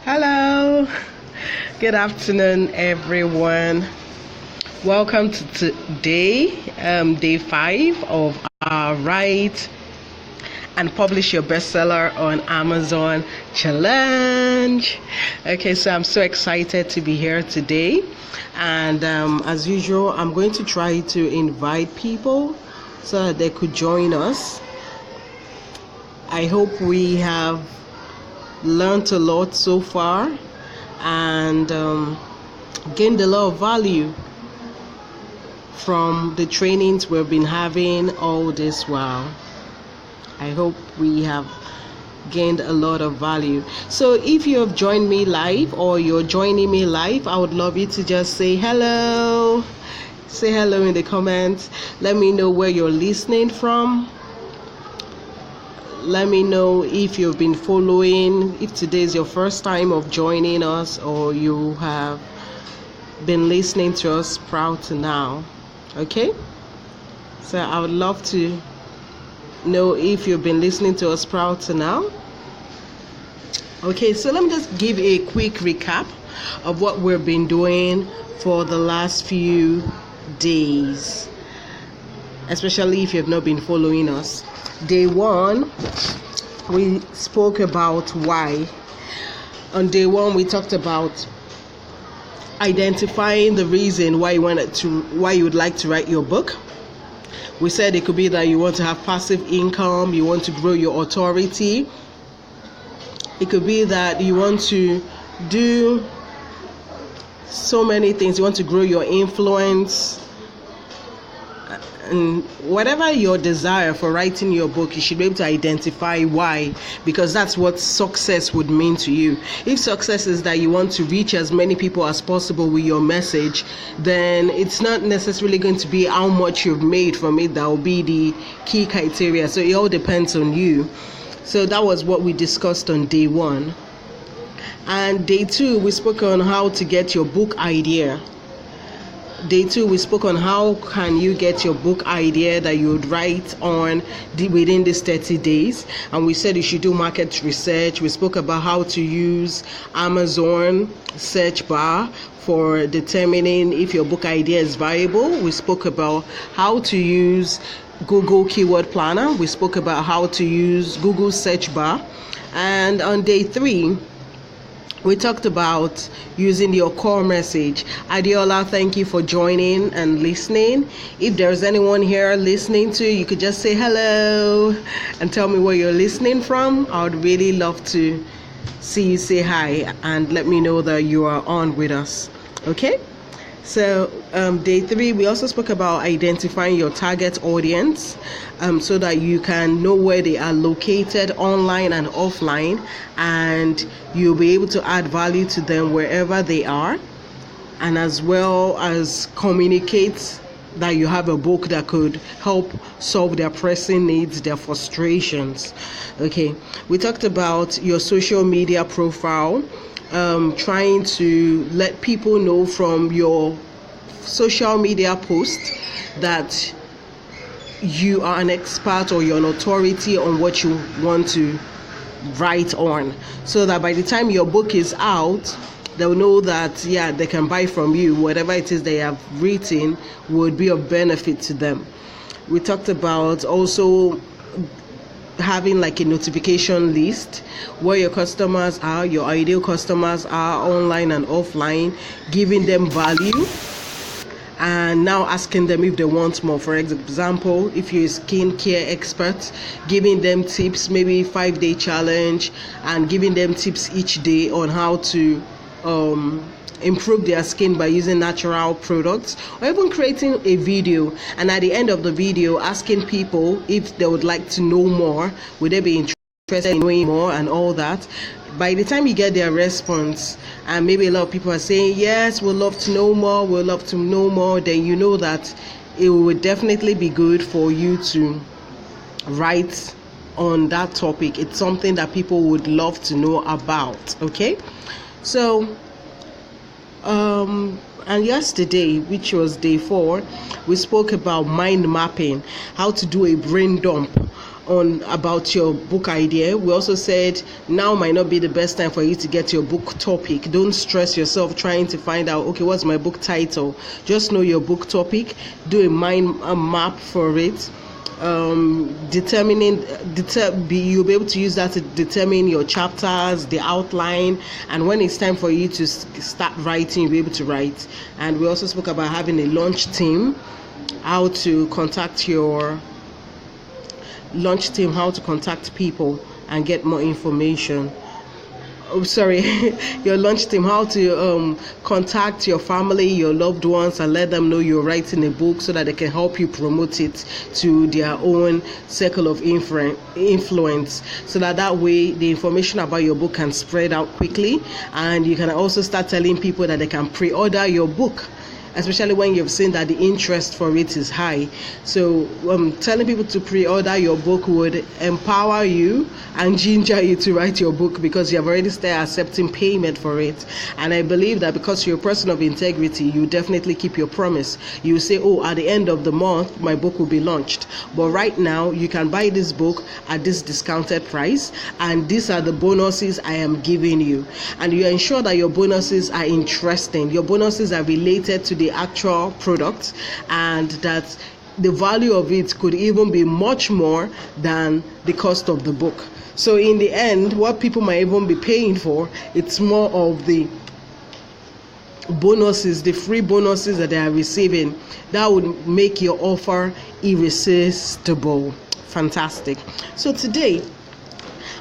Hello, good afternoon, everyone. Welcome to today, day 5 of our Write and Publish Your Bestseller on Amazon challenge. Okay, so I'm so excited to be here today, and as usual, I'm going to try to invite people so that they could join us. I hope we have learned a lot so far and gained a lot of value from the trainings we've been having all this while. I hope we have gained a lot of value. So if you have joined me live or you're joining me live, I would love you to just say hello. Say hello in the comments. Let me know where you're listening from. Let me know if you've been following, if today is your first time of joining us or you have been listening to us prior to now. Okay? So I would love to know if you've been listening to us prior to now. Okay, so let me just give a quick recap of what we've been doing for the last few days, especially if you've not been following us. Day 1, we spoke about why. On day 1, we talked about identifying the reason why you would like to write your book. We said it could be that you want to have passive income, you want to grow your authority. It could be that you want to do so many things. You want to grow your influence. And whatever your desire for writing your book, you should be able to identify why, because that's what success would mean to you. If success is that you want to reach as many people as possible with your message, then it's not necessarily going to be how much you've made from it that will be the key criteria. So it all depends on you. So that was what we discussed on day 1. And day 2, we spoke on how to get your book idea. Day 2, we spoke on how can you get your book idea that you would write on within these 30 days. And we said you should do market research. We spoke about how to use Amazon search bar for determining if your book idea is viable. We spoke about how to use Google Keyword Planner. We spoke about how to use Google search bar. And on day 3, we talked about using your core message. Adiola, thank you for joining and listening. If there's anyone here listening to, you could just say hello and tell me where you're listening from. I would really love to see you say hi and let me know that you are on with us. Okay? So day 3, we also spoke about identifying your target audience so that you can know where they are located online and offline, and you'll be able to add value to them wherever they are, and as well as communicate that you have a book that could help solve their pressing needs, their frustrations. Okay, we talked about your social media profile. Trying to let people know from your social media post that you are an expert or you're an authority on what you want to write on, so that by the time your book is out, they'll know that they can buy from you. Whatever it is they have written would be of benefit to them. We talked about also having like a notification list where your customers are, your ideal customers are online and offline, giving them value and now asking them if they want more. For example, if you're a skincare expert, giving them tips, maybe 5-day challenge, and giving them tips each day on how to improve their skin by using natural products, or even creating a video and at the end of the video asking people if they would like to know more, would they be interested in knowing more and all that. By the time you get their response, and maybe a lot of people are saying yes, we'd love to know more, then you know that it would definitely be good for you to write on that topic. It's something that people would love to know about. Okay, so and yesterday, which was day 4, we spoke about mind mapping, how to do a brain dump on about your book idea. We also said now might not be the best time for you to get your book topic. Don't stress yourself trying to find out, okay, what's my book title? Just know your book topic. Do a mind map for it. You'll be able to use that to determine your chapters, the outline, and when it's time for you to start writing, you'll be able to write. And we also spoke about having a launch team, how to contact your launch team, how to contact people and get more information. Your launch team, how to contact your family, your loved ones, and let them know you're writing a book so that they can help you promote it to their own circle of influence, so that way the information about your book can spread out quickly, and you can also start telling people that they can pre-order your book, especially when you've seen that the interest for it is high. So telling people to pre-order your book would empower you and ginger you to write your book, because you have already started accepting payment for it. And I believe that because you're a person of integrity, you definitely keep your promise. You say, oh, at the end of the month my book will be launched, but right now you can buy this book at this discounted price, and these are the bonuses I am giving you. And you ensure that your bonuses are interesting, your bonuses are related to the actual product, and that the value of it could even be much more than the cost of the book. So in the end, what people might even be paying for, it's more of the bonuses, the free bonuses that they are receiving, that would make your offer irresistible. Fantastic. So today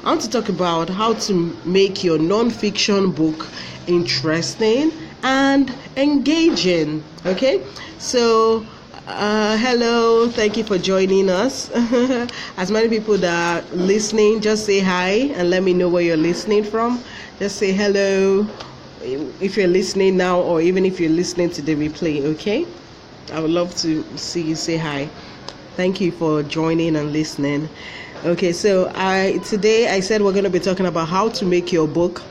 I want to talk about how to make your non-fiction book interesting and engaging. Okay, so hello, thank you for joining us. As many people that are listening, just say hi and let me know where you're listening from. Just say hello if you're listening now, or even if you're listening to the replay. Okay, I would love to see you say hi. Thank you for joining and listening. Okay, so today I said we're going to be talking about how to make your book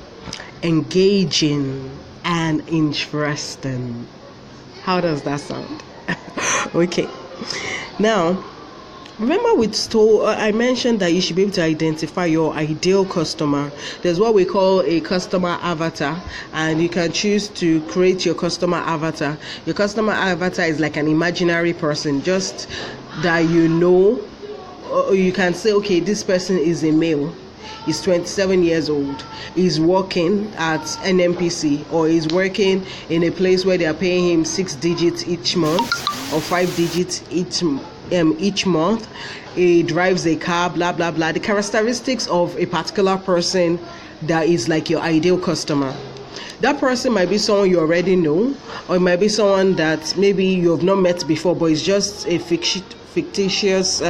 engaging and interesting. How does that sound? Okay, now remember I mentioned that you should be able to identify your ideal customer. There's what we call a customer avatar, and you can choose to create your customer avatar. Your customer avatar is like an imaginary person, just that or you can say, okay, this person is a male, he's 27 years old, he's working at NNPC, or he's working in a place where they are paying him 6 digits each month or 5 digits each month. He drives a car, blah blah blah. The characteristics of a particular person that is like your ideal customer. That person might be someone you already know, or it might be someone that maybe you have not met before, but it's just a fictitious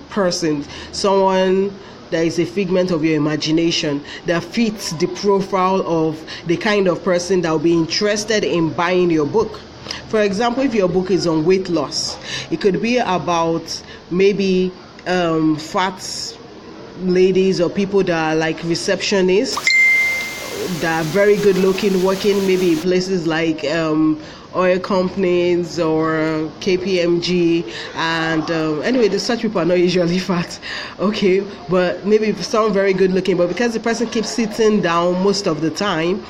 person, someone that is a figment of your imagination, that fits the profile of the kind of person that will be interested in buying your book. For example, if your book is on weight loss, it could be about maybe fat ladies or people that are like receptionists, that are very good looking, working maybe in places like oil companies or KPMG, and anyway, such people are not usually fat, okay, but maybe some very good looking, but because the person keeps sitting down most of the time,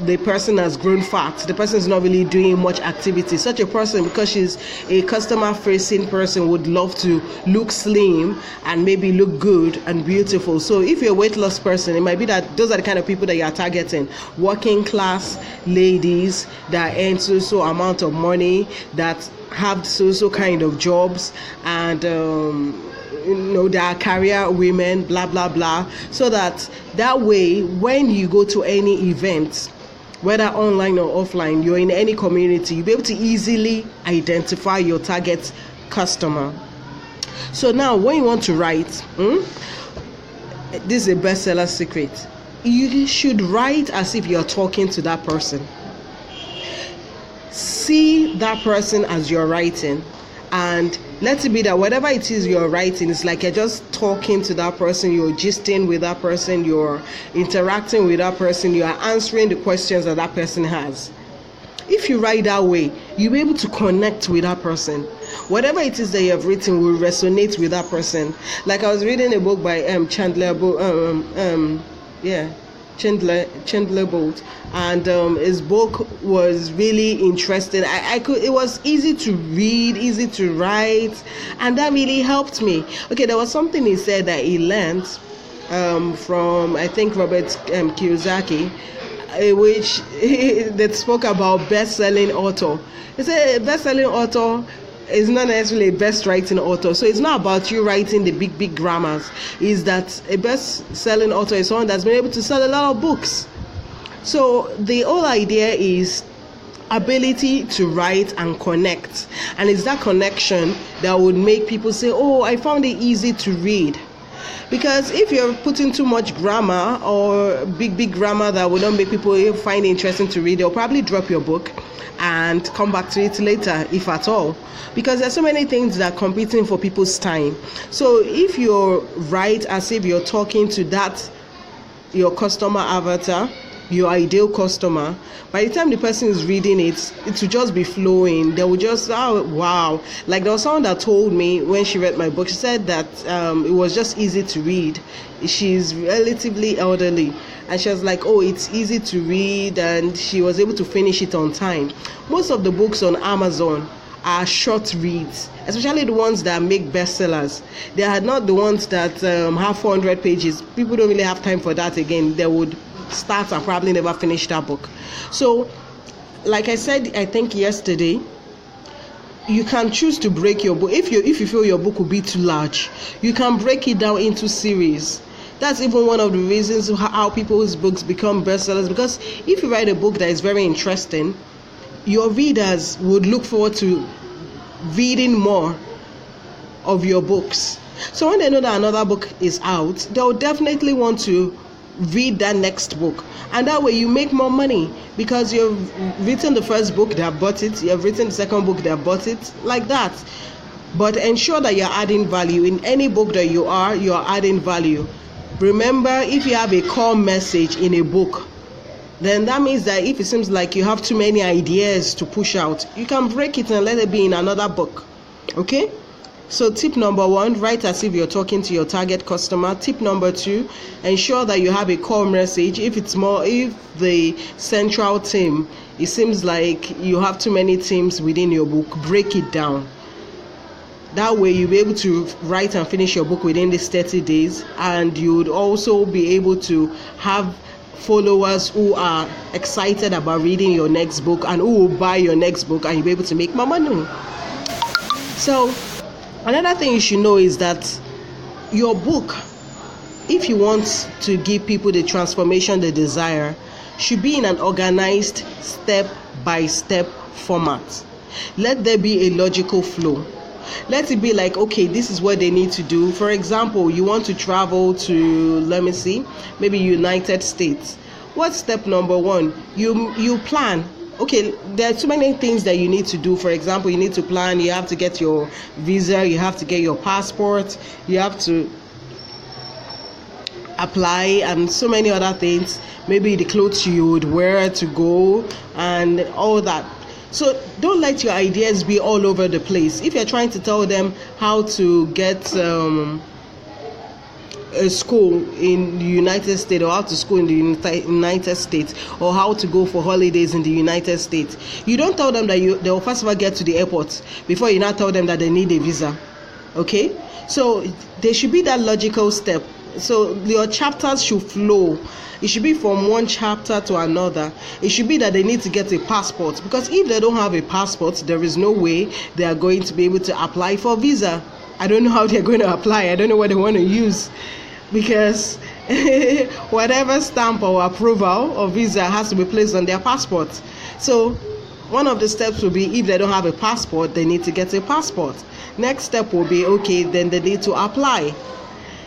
the person has grown fat. The person is not really doing much activity. Such a person, because she's a customer facing person, would love to look slim and maybe look good and beautiful. So if you're a weight loss person, it might be that those are the kind of people that you are targeting. Working class ladies that earn so amount of money, that have so kind of jobs, and they are career women, blah blah blah, so that way when you go to any event, whether online or offline, you're in any community, you'll be able to easily identify your target customer. So now when you want to write, this is a bestseller secret, you should write as if you're talking to that person. See that person as you're writing, and let it be that whatever it is you're writing, it's like you're just talking to that person, you're gisting with that person, you're interacting with that person, you are answering the questions that person has. If you write that way, you'll be able to connect with that person. Whatever it is that you have written will resonate with that person. Like I was reading a book by Chandler Bolt, and his book was really interesting. It was easy to read, easy to write, and that really helped me. Okay, there was something he said that he learned from, I think, Robert Kiyosaki, which that spoke about best-selling author. He said a best-selling author is not necessarily a best writing author. So it's not about you writing the big grammars. Is that a best-selling author is someone that's been able to sell a lot of books. So the whole idea is ability to write and connect, and it's that connection that would make people say, oh, I found it easy to read. Because if you're putting too much grammar or big grammar that will not make people find it interesting to read, they'll probably drop your book and come back to it later, if at all. Because there's so many things that are competing for people's time. So if you write as if you're talking to that, your customer avatar, your ideal customer, by the time the person is reading it will just be flowing. They will just, oh wow. Like there was someone that told me when she read my book, she said that it was just easy to read. She's relatively elderly, and she was like, oh, it's easy to read, and she was able to finish it on time. Most of the books on Amazon are short reads, especially the ones that make bestsellers. They are not the ones that have 400 pages. People don't really have time for that again. They would start and probably never finish that book. So like I said, I think yesterday, you can choose to break your book. If you feel your book will be too large, you can break it down into series. That's even one of the reasons how people's books become bestsellers, because if you write a book that is very interesting, your readers would look forward to reading more of your books. So when they know that another book is out, they'll definitely want to read that next book, and that way you make more money, because you've written the first book, they have bought it, you've written the second book, they have bought it, like that. But ensure that you're adding value. In any book that you're adding value. Remember, if you have a core message in a book, then that means that if it seems like you have too many ideas to push out, you can break it and let it be in another book. Okay? So tip number 1, write as if you're talking to your target customer. Tip number 2, ensure that you have a core message. If the central theme, it seems like you have too many themes within your book, break it down. That way you'll be able to write and finish your book within these 30 days, and you would also be able to have followers who are excited about reading your next book and who will buy your next book, and you'll be able to make more money. So another thing you should know is that your book, if you want to give people the transformation they desire, should be in an organized step-by-step format. Let there be a logical flow. Let it be like, okay, this is what they need to do. For example, you want to travel to, let me see, maybe United States. What's step number 1? You plan. Okay, there are too many things that you need to do. For example, you need to plan, you have to get your visa, you have to get your passport, you have to apply, and so many other things. Maybe the clothes you would wear to go and all that. So don't let your ideas be all over the place. If you're trying to tell them how to get a school in the United States, or how to school in the United States, or how to go for holidays in the United States, you don't tell them that they'll first of all get to the airport before you now tell them that they need a visa. Okay? So there should be that logical step. So your chapters should flow. It should be from one chapter to another. It should be that they need to get a passport, because if they don't have a passport, there is no way they are going to be able to apply for a visa. I don't know how they're going to apply. I don't know what they want to use, because whatever stamp or approval or visa has to be placed on their passport. So one of the steps will be, if they don't have a passport, they need to get a passport. Next step will be, okay, then they need to apply.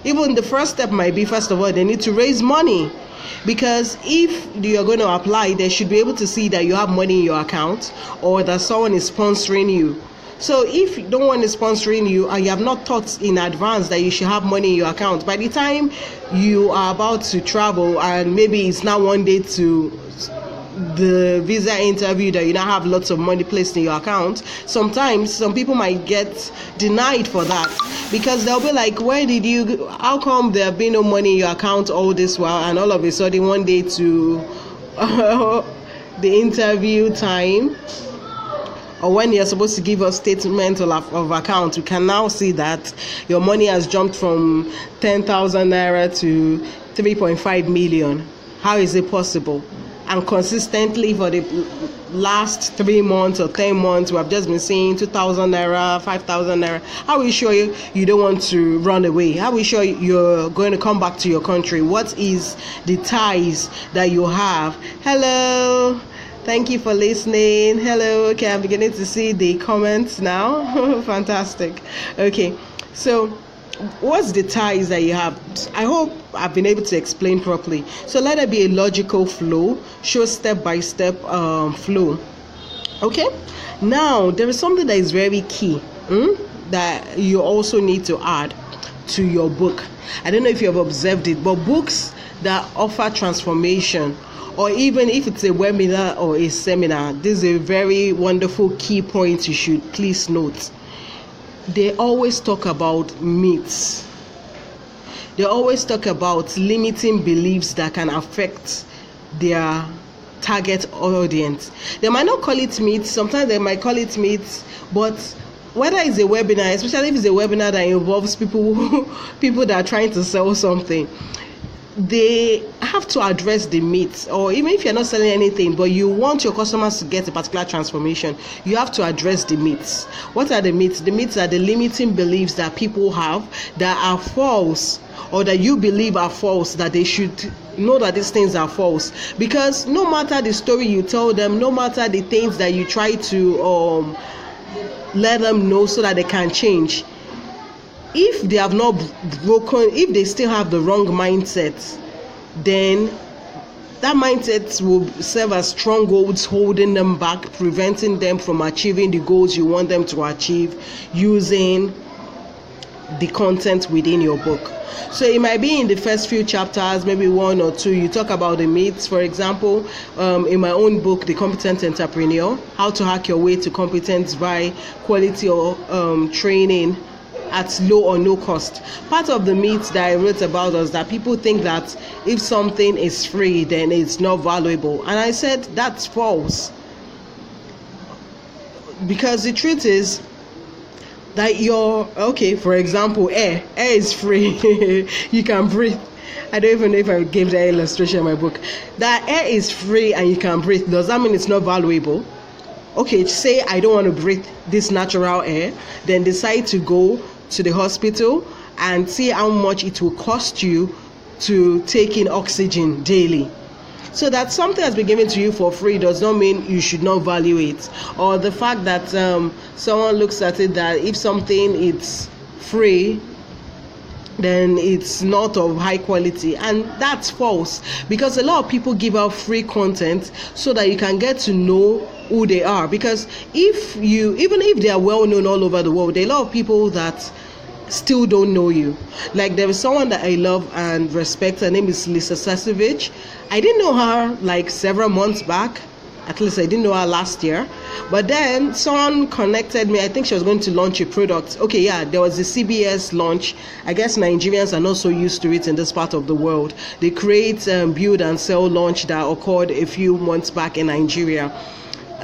Even the first step might be, first of all, they need to raise money. Because if you're going to apply, they should be able to see that you have money in your account, or that someone is sponsoring you. So if no one is sponsoring you and you have not thought in advance that you should have money in your account, by the time you are about to travel and maybe it's now one day to the visa interview that you now have lots of money placed in your account, sometimes some people might get denied for that, because they'll be like, how come there have been no money in your account all this while, and all of a sudden one day to the interview time, or when you're supposed to give a statement of account, you can now see that your money has jumped from 10,000 naira to 3.5 million. How is it possible? And consistently for the last 3 months or 10 months, we have just been seeing 2,000 naira, 5,000 naira. How are we sure you don't want to run away? How are we sure you're going to come back to your country? What is the ties that you have? Hello. Thank you for listening. Hello. Okay, I'm beginning to see the comments now. Fantastic. Okay, so what's the ties that you have? I hope I've been able to explain properly. So let it be a logical flow, show step-by-step flow. Okay, now there is something that is very key that you also need to add to your book. I don't know if you have observed it, but books that offer transformation, or even if it's a webinar or a seminar, this is a very wonderful key point you should please note. They always talk about myths. They always talk about limiting beliefs that can affect their target audience. They might not call it myths, sometimes they might call it myths, but whether it's a webinar, especially if it's a webinar that involves people that are trying to sell something, they have to address the myths. Or even if you're not selling anything, but you want your customers to get a particular transformation, you have to address the myths. What are the myths? The myths are the limiting beliefs that people have that are false, or that you believe are false, that they should know that these things are false. Because no matter the story you tell them, no matter the things that you try to let them know so that they can change, if they have not broken, if they still have the wrong mindset, then that mindset will serve as strongholds holding them back, preventing them from achieving the goals you want them to achieve using the content within your book. So it might be in the first few chapters, maybe 1 or 2, you talk about the myths. For example, in my own book, The Competent Entrepreneur, How to Hack Your Way to Competence by Quality or Training at Low or No Cost. Part of the myths that I wrote about was that people think that if something is free, then it's not valuable. And I said that's false. Because the truth is that for example, air is free. You can breathe. I don't even know if I gave that illustration in my book. That air is free and you can breathe. Does that mean it's not valuable? Okay, say I don't want to breathe this natural air, then decide to go to the hospital and see how much it will cost you to take in oxygen daily. So that something has been given to you for free does not mean you should not value it. Or the fact that someone looks at it that if something is free, then it's not of high quality, and that's false. Because a lot of people give out free content so that you can get to know who they are. Because even if they are well known all over the world, there are a lot of people that still don't know you. Like there is someone that I love and respect. Her name is Lisa Sasevich. I didn't know her like several months back. At least I didn't know her last year. But then someone connected me. I think she was going to launch a product. Okay, yeah, there was the CBS launch. I guess Nigerians are not so used to it in this part of the world. They create, build and sell launch that occurred a few months back in Nigeria,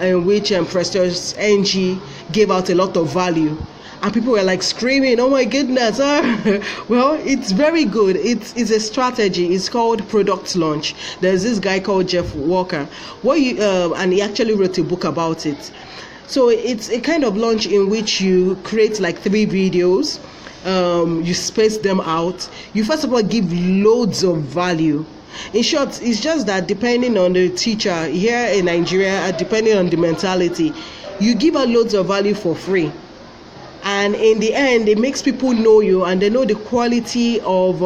in which Precious NG gave out a lot of value. And people were like screaming, oh my goodness. Well, it's very good. It's a strategy. It's called product launch. There's this guy called Jeff Walker. And he actually wrote a book about it. So it's a kind of launch in which you create like 3 videos. You space them out. You first of all give loads of value. In short, it's just that depending on the teacher here in Nigeria, depending on the mentality, you give out loads of value for free. And in the end, it makes people know you and they know the quality of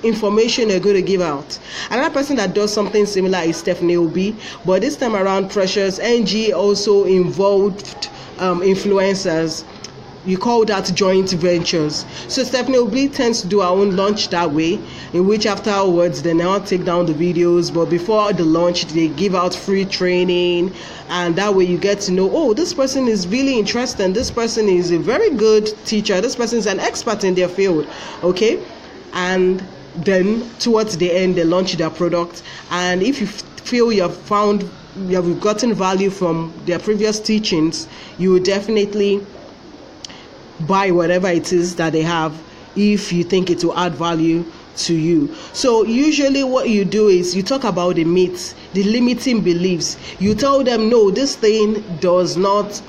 information they're going to give out. Another person that does something similar is Stephanie Obi. But this time around, Precious NG also involved influencers you call that joint ventures. So Stephanie Obi tends to do her own launch that way, in which afterwards they now take down the videos, but before the launch they give out free training, and that way you get to know, oh, this person is really interested, this person is a very good teacher, this person is an expert in their field. Okay, and then towards the end they launch their product, and if you feel you have gotten value from their previous teachings, you will definitely buy whatever it is that they have if you think it will add value to you. So usually what you do is you talk about the myths, the limiting beliefs. You tell them, no, this thing does not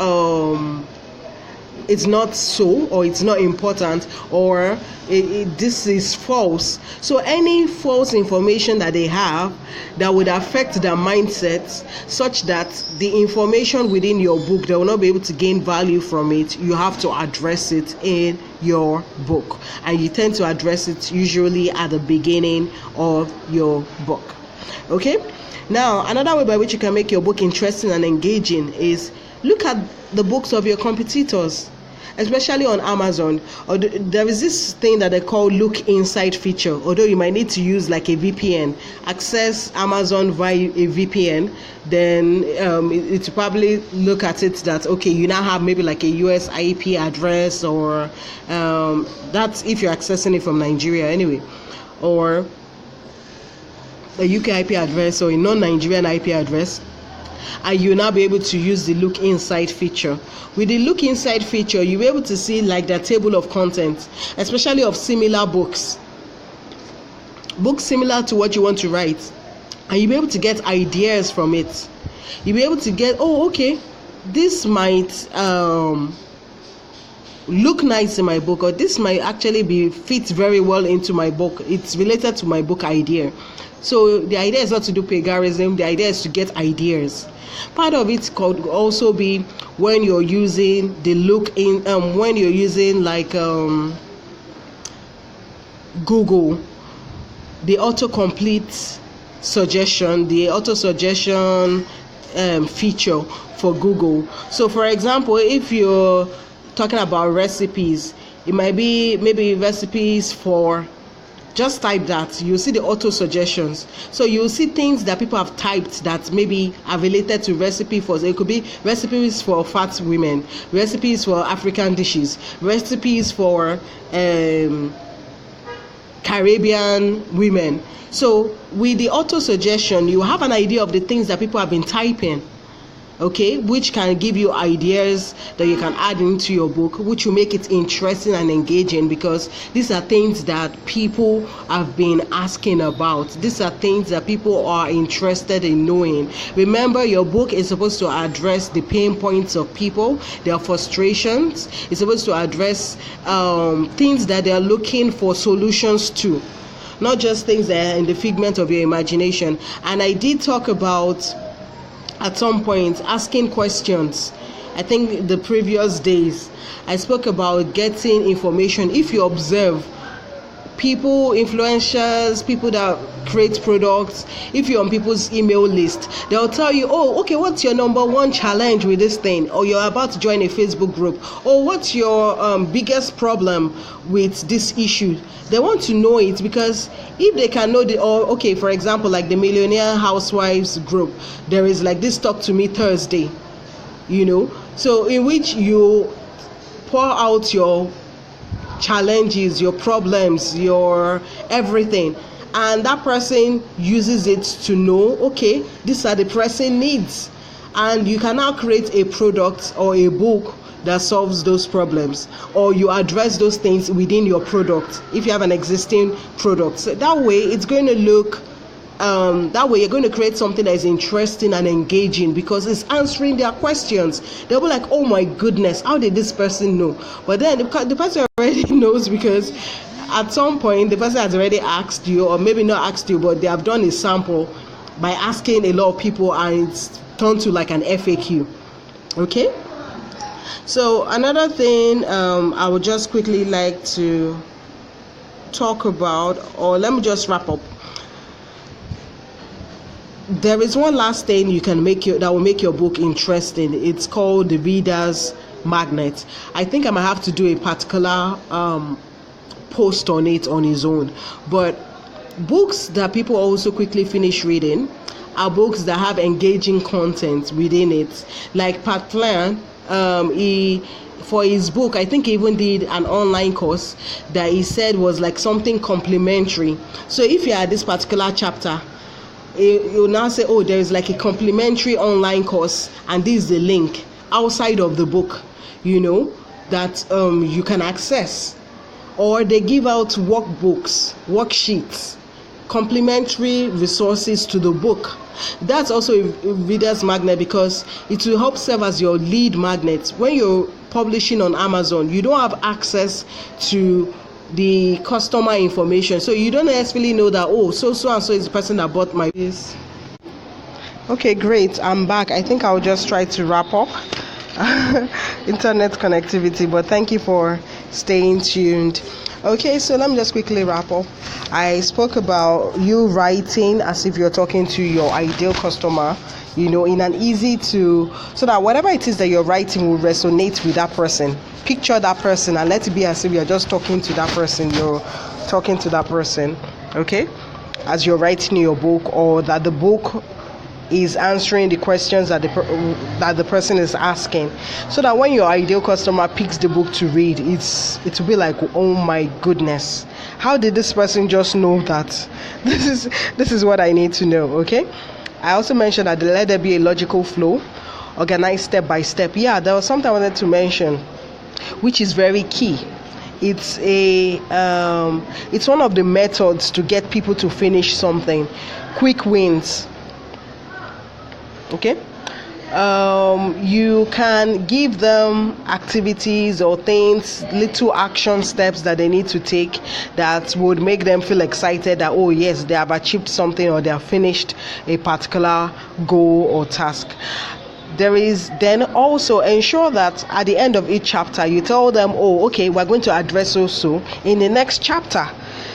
it's not so, or it's not important, or this is false. So any false information that they have that would affect their mindset, such that the information within your book, they will not be able to gain value from it, you have to address it in your book. And you tend to address it usually at the beginning of your book. Okay? Now, another way by which you can make your book interesting and engaging is look at the books of your competitors, especially on Amazon. Or there is this thing that they call look inside feature. Although you might need to use like a VPN, access Amazon via a VPN, then it will probably look at it that, okay, you now have maybe like a US IP address, or that's if you're accessing it from Nigeria anyway, or a UK IP address or a non-Nigerian IP address, and you'll now be able to use the look inside feature. With the look inside feature, you'll be able to see like the table of contents, especially of similar books similar to what you want to write, and you'll be able to get ideas from it. You'll be able to get, oh, okay, this might look nice in my book, or this might actually be fit very well into my book. It's related to my book idea. So the idea is not to do plagiarism, the idea is to get ideas. Part of it could also be when you're using the look in, when you're using like Google, the autocomplete suggestion, the auto suggestion feature for Google. So for example, if you're talking about recipes, it might be maybe recipes for, just type that, you'll see the auto suggestions. So you'll see things that people have typed that maybe are related to recipe for, it could be recipes for fat women, recipes for African dishes, recipes for Caribbean women. So with the auto suggestion, you have an idea of the things that people have been typing, okay, which can give you ideas that you can add into your book, which will make it interesting and engaging, because these are things that people have been asking about. These are things that people are interested in knowing. Remember, your book is supposed to address the pain points of people, their frustrations. It's supposed to address things that they are looking for solutions to, not just things that are in the figment of your imagination. And I did talk about, at some point, asking questions. I think the previous days I spoke about getting information. If you observe people, influencers, people that create products, if you're on people's email list, they'll tell you, oh, okay, what's your number one challenge with this thing? Or you're about to join a Facebook group, or what's your biggest problem with this issue? They want to know it, because if they can know or okay, for example, like the Millionaire Housewives group, there is like this Talk to Me Thursday, so in which you pour out your challenges, your problems, your everything, and that person uses it to know, okay, these are the pressing needs, and you can now create a product or a book that solves those problems, or you address those things within your product if you have an existing product. So that way it's going to look that way you're going to create something that is interesting and engaging, because it's answering their questions. They'll be like, oh my goodness, how did this person know? But then the person already knows, because at some point the person has already asked you, or maybe not asked you, but they have done a sample by asking a lot of people, and it's turned to like an FAQ. Okay, so another thing I would just quickly like to talk about, or let me just wrap up. There is one last thing you can that will make your book interesting. It's called the reader's magnet. I think I might have to do a particular post on it on its own. But books that people also quickly finish reading are books that have engaging content within it. Like Pat Flynn, he, for his book, I think he even did an online course that he said was like something complimentary. So if you are this particular chapter, you now say, oh, there is like a complimentary online course, and this is the link outside of the book, that you can access. Or they give out workbooks, worksheets, complementary resources to the book. That's also a reader's magnet, because it will help serve as your lead magnet. When you're publishing on Amazon, you don't have access to the customer information, so you don't necessarily know that, oh, so and so is the person that bought my piece. Okay, great, I'm back. I think I'll just try to wrap up. Internet connectivity, but thank you for staying tuned. Okay, so let me just quickly wrap up. I spoke about you writing as if you're talking to your ideal customer, in an easy to, so that whatever it is that you're writing will resonate with that person. Picture that person and let it be as if you're just talking to that person. You're talking to that person, okay, as you're writing your book, or that the book is answering the questions that the person is asking, so that when your ideal customer picks the book to read, it will be like, oh my goodness, how did this person just know that? This is what I need to know. Okay, I also mentioned that let there be a logical flow, organized step by step. Yeah, there was something I wanted to mention, which is very key. It's one of the methods to get people to finish something. Quick wins. Okay, you can give them activities or things, little action steps that they need to take that would make them feel excited that, oh yes, they have achieved something, or they have finished a particular goal or task. There is then also ensure that at the end of each chapter you tell them, oh, okay, we're going to address also in the next chapter.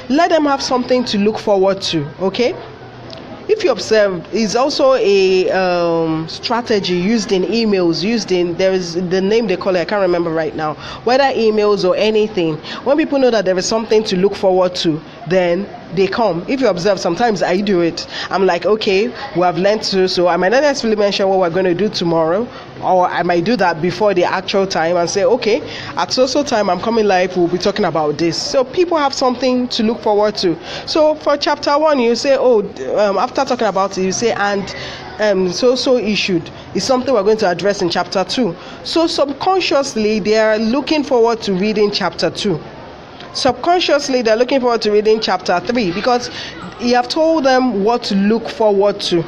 Let them have something to look forward to. Okay, if you observe, it's also a strategy used in emails, there is the name they call it, I can't remember right now, whether emails or anything. When people know that there is something to look forward to, then they come. If you observe, sometimes I do it. I'm like, okay, we have learned so I might not necessarily mention what we're going to do tomorrow, or I might do that before the actual time and say, okay, at so time I'm coming live, we'll be talking about this. So people have something to look forward to. So for chapter 1, you say, after talking about it, you say, and so issued is something we're going to address in chapter 2. So subconsciously they are looking forward to reading chapter 2. Subconsciously they're looking forward to reading chapter 3, because you have told them what to look forward to.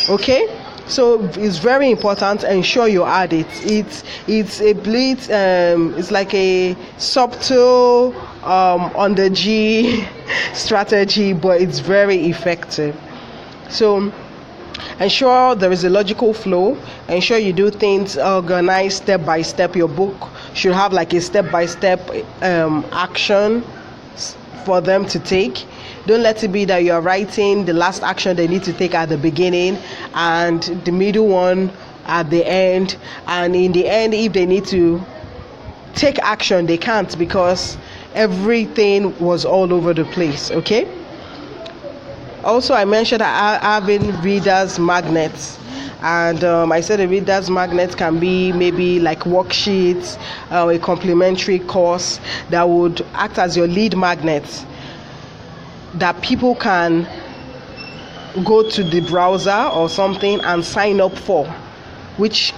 Okay, so it's very important. Ensure you add it. It's a bit it's like a subtle on the G strategy, but it's very effective. So ensure there is a logical flow. Ensure you do things organized step by step. Your book should have like a step-by-step action for them to take. Don't let it be that you're writing the last action they need to take at the beginning and the middle one at the end, and in the end, if they need to take action, they can't, because everything was all over the place. Okay, also I mentioned having readers magnets. And I said a reader's magnet can be maybe like worksheets, a complimentary course that would act as your lead magnet, that people can go to the browser or something and sign up for, which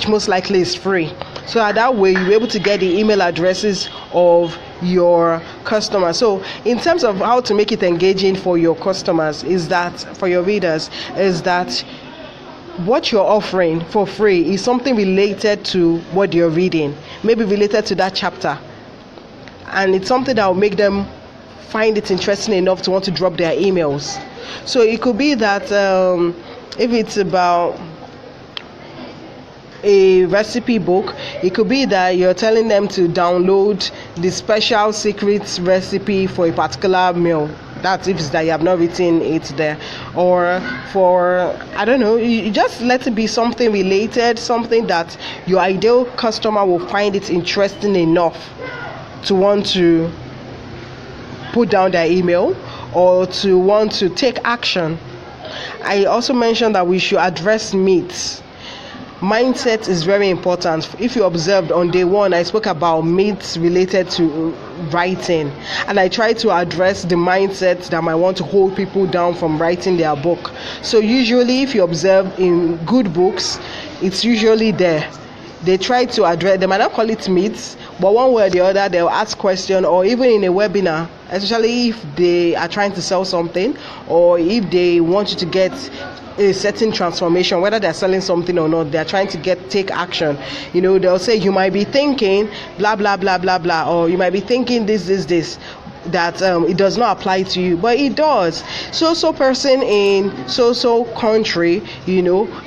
most likely is free. So that way you're able to get the email addresses of your customers. So in terms of how to make it engaging for your customers, is that for your readers, is that what you're offering for free is something related to what you're reading, maybe related to that chapter, and it's something that will make them find it interesting enough to want to drop their emails. So it could be that if it's about a recipe book, it could be that you're telling them to download the special secret recipe for a particular meal. That's if it's that you have not written it there. Or for, I don't know, you just let it be something related, something that your ideal customer will find it interesting enough to want to put down their email or to want to take action. I also mentioned that we should address myths. Mindset is very important. If you observed on day one, I spoke about myths related to writing, and I try to address the mindset that might want to hold people down from writing their book. So usually, if you observe in good books, it's usually there. They try to address, they might not call it myths, but one way or the other, they'll ask questions, or even in a webinar, especially if they are trying to sell something, or if they want you to get a certain transformation, whether they're selling something or not, they're trying to take action. They'll say, you might be thinking blah blah blah blah blah, or you might be thinking this that it does not apply to you, but it does. So person in so country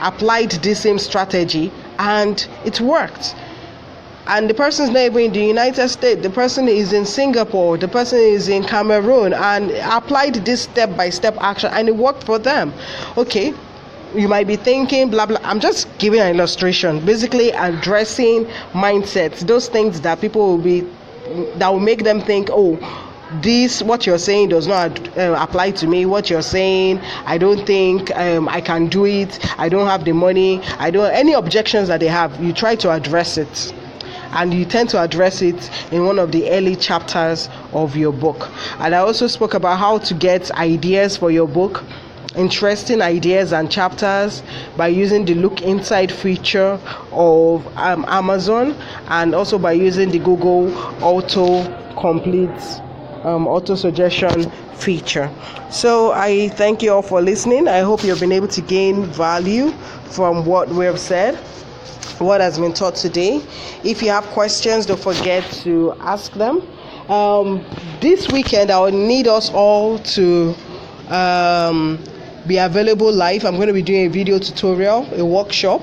applied this same strategy and it worked. And the person is not even in the United States, the person is in Singapore, the person is in Cameroon, and applied this step-by-step action and it worked for them. Okay, you might be thinking blah blah. I'm just giving an illustration, basically addressing mindsets, those things that people will make them think, oh, this, what you're saying does not apply to me. What you're saying, I don't think I can do it. I don't have the money. Any objections that they have, you try to address it. And you tend to address it in one of the early chapters of your book. And I also spoke about how to get ideas for your book, interesting ideas and chapters, by using the Look Inside feature of Amazon, and also by using the Google auto suggestion feature. So I thank you all for listening. I hope you've been able to gain value from what we have said, what has been taught today. If you have questions, don't forget to ask them. This weekend I will need us all to be available live. I'm going to be doing a video tutorial, a workshop.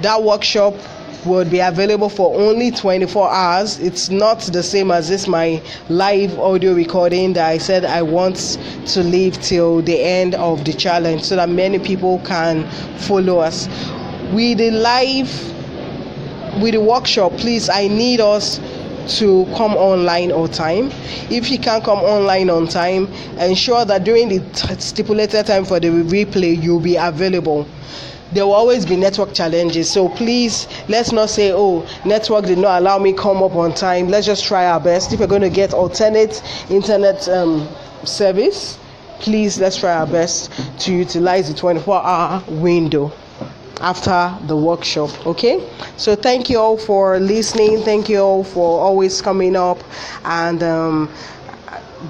That workshop would be available for only 24 hours. It's not the same as this my live audio recording that I said I want to leave till the end of the challenge so that many people can follow us. With the workshop, please, I need us to come online on time. If you can't come online on time, ensure that during the stipulated time for the replay, you'll be available. There will always be network challenges, so please, let's not say, oh, network did not allow me come up on time. Let's just try our best. If you're going to get alternate internet service, please, let's try our best to utilize the 24-hour window after the workshop. Okay, so thank you all for listening. Thank you all for always coming up, and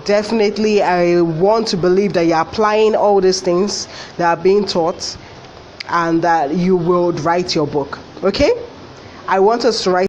definitely I want to believe that you're applying all these things that are being taught and that you will write your book. Okay, I want us to write